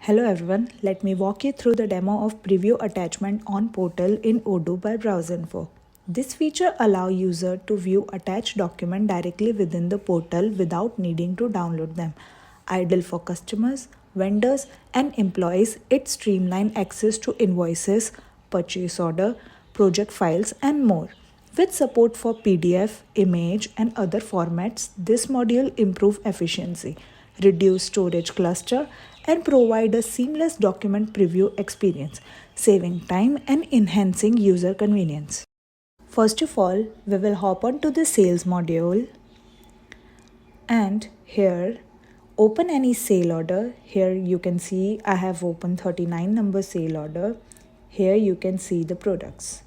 Hello everyone, let me walk you through the demo of preview attachment on portal in Odoo by BrowseInfo. This feature allows user to view attached document directly within the portal without needing to download them. Ideal for customers, vendors and employees, it streamlines access to invoices, purchase order, project files and more. With support for PDF, image and other formats, this module improves efficiency, reduce storage cluster and provide a seamless document preview experience, saving time and enhancing user convenience. First of all, we will hop on to the sales module and here open any sale order. Here you can see I have opened 39 number sale order. Here you can see the products.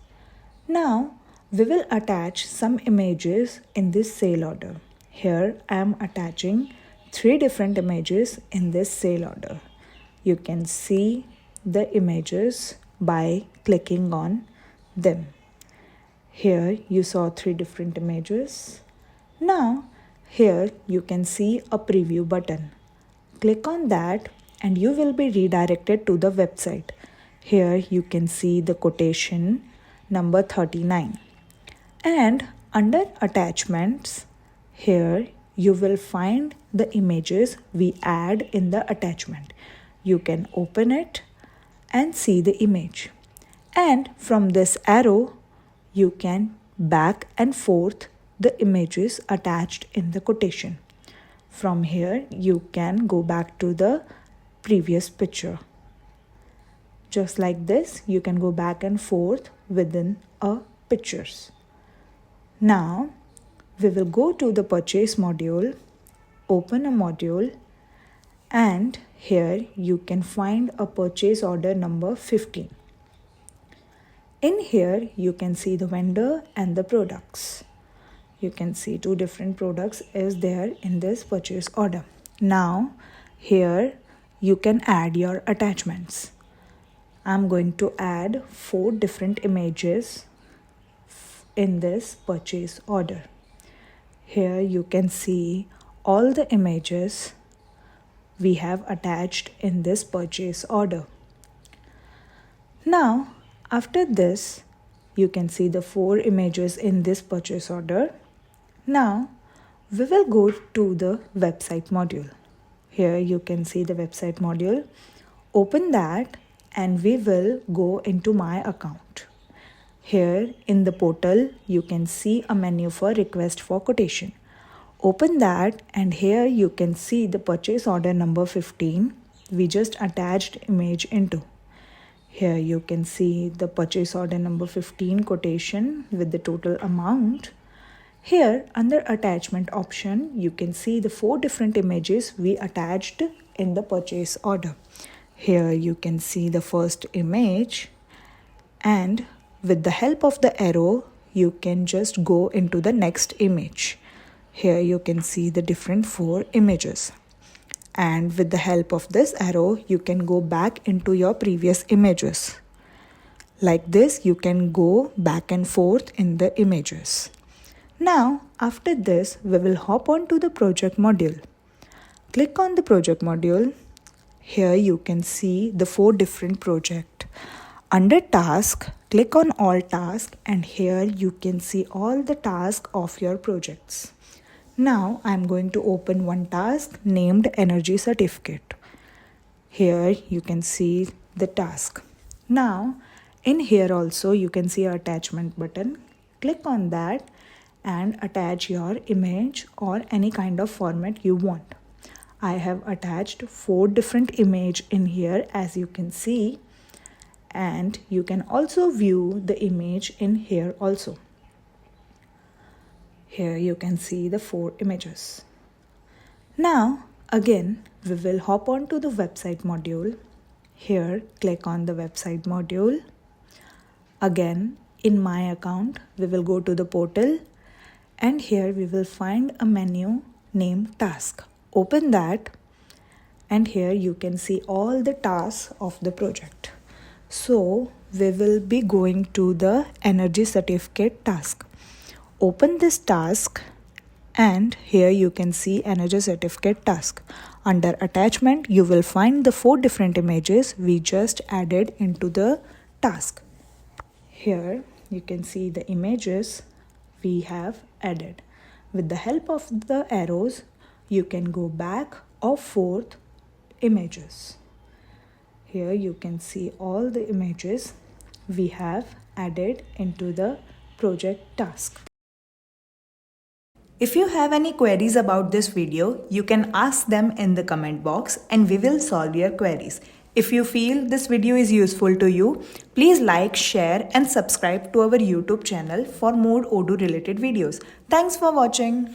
Now we will attach some images in this sale order. Here I am attaching 3 different images in this sale order. You can see the images by clicking on them. Here you saw 3 different images. Now here you can see a preview button. Click on that and you will be redirected to the website. Here you can see the quotation number 39. And under attachments, here you will find the images we add in the attachment. You can open it and see the image. And from this arrow, you can back and forth the images attached in the quotation. From here, you can go back to the previous picture. Just like this, you can go back and forth within a pictures. Now, we will go to the purchase module, open a module, and here you can find a purchase order number 15. In here, you can see the vendor and the products. You can see 2 different products is there in this purchase order. Now, here you can add your attachments. I'm going to add 4 different images in this purchase order. Here you can see all the images we have attached in this purchase order. Now, after this, you can see the 4 images in this purchase order. Now, we will go to the website module. Here you can see the website module. Open that and we will go into my account. Here in the portal, you can see a menu for request for quotation. Open that and here you can see the purchase order number 15 we just attached image into. Here you can see the purchase order number 15 quotation with the total amount. Here under attachment option, you can see the 4 different images we attached in the purchase order. Here you can see the first image and with the help of the arrow, you can just go into the next image. Here you can see the different 4 images. And with the help of this arrow, you can go back into your previous images. Like this, you can go back and forth in the images. Now, after this, we will hop on to the project module. Click on the project module. Here you can see the 4 different projects. Under task, click on all tasks and here you can see all the tasks of your projects. Now I am going to open one task named energy certificate. Here you can see the task. Now in here also you can see an attachment button. Click on that and attach your image or any kind of format you want. I have attached 4 different images in here as you can see. And you can also view the image in here also. Here you can see the 4 images. Now again we will hop on to the website module. Here click on the website module. Again in my account we will go to the portal and here we will find a menu named task. Open that and here you can see all the tasks of the project. So we will be going to the energy certificate task. Open this task and here you can see energy certificate task. Under attachment, you will find the 4 different images we just added into the task. Here you can see the images we have added. With the help of the arrows, you can go back or forth images. Here you can see all the images we have added into the project task. If you have any queries about this video, you can ask them in the comment box and we will solve your queries. If you feel this video is useful to you, please like, share and subscribe to our YouTube channel for more Odoo related videos. Thanks for watching.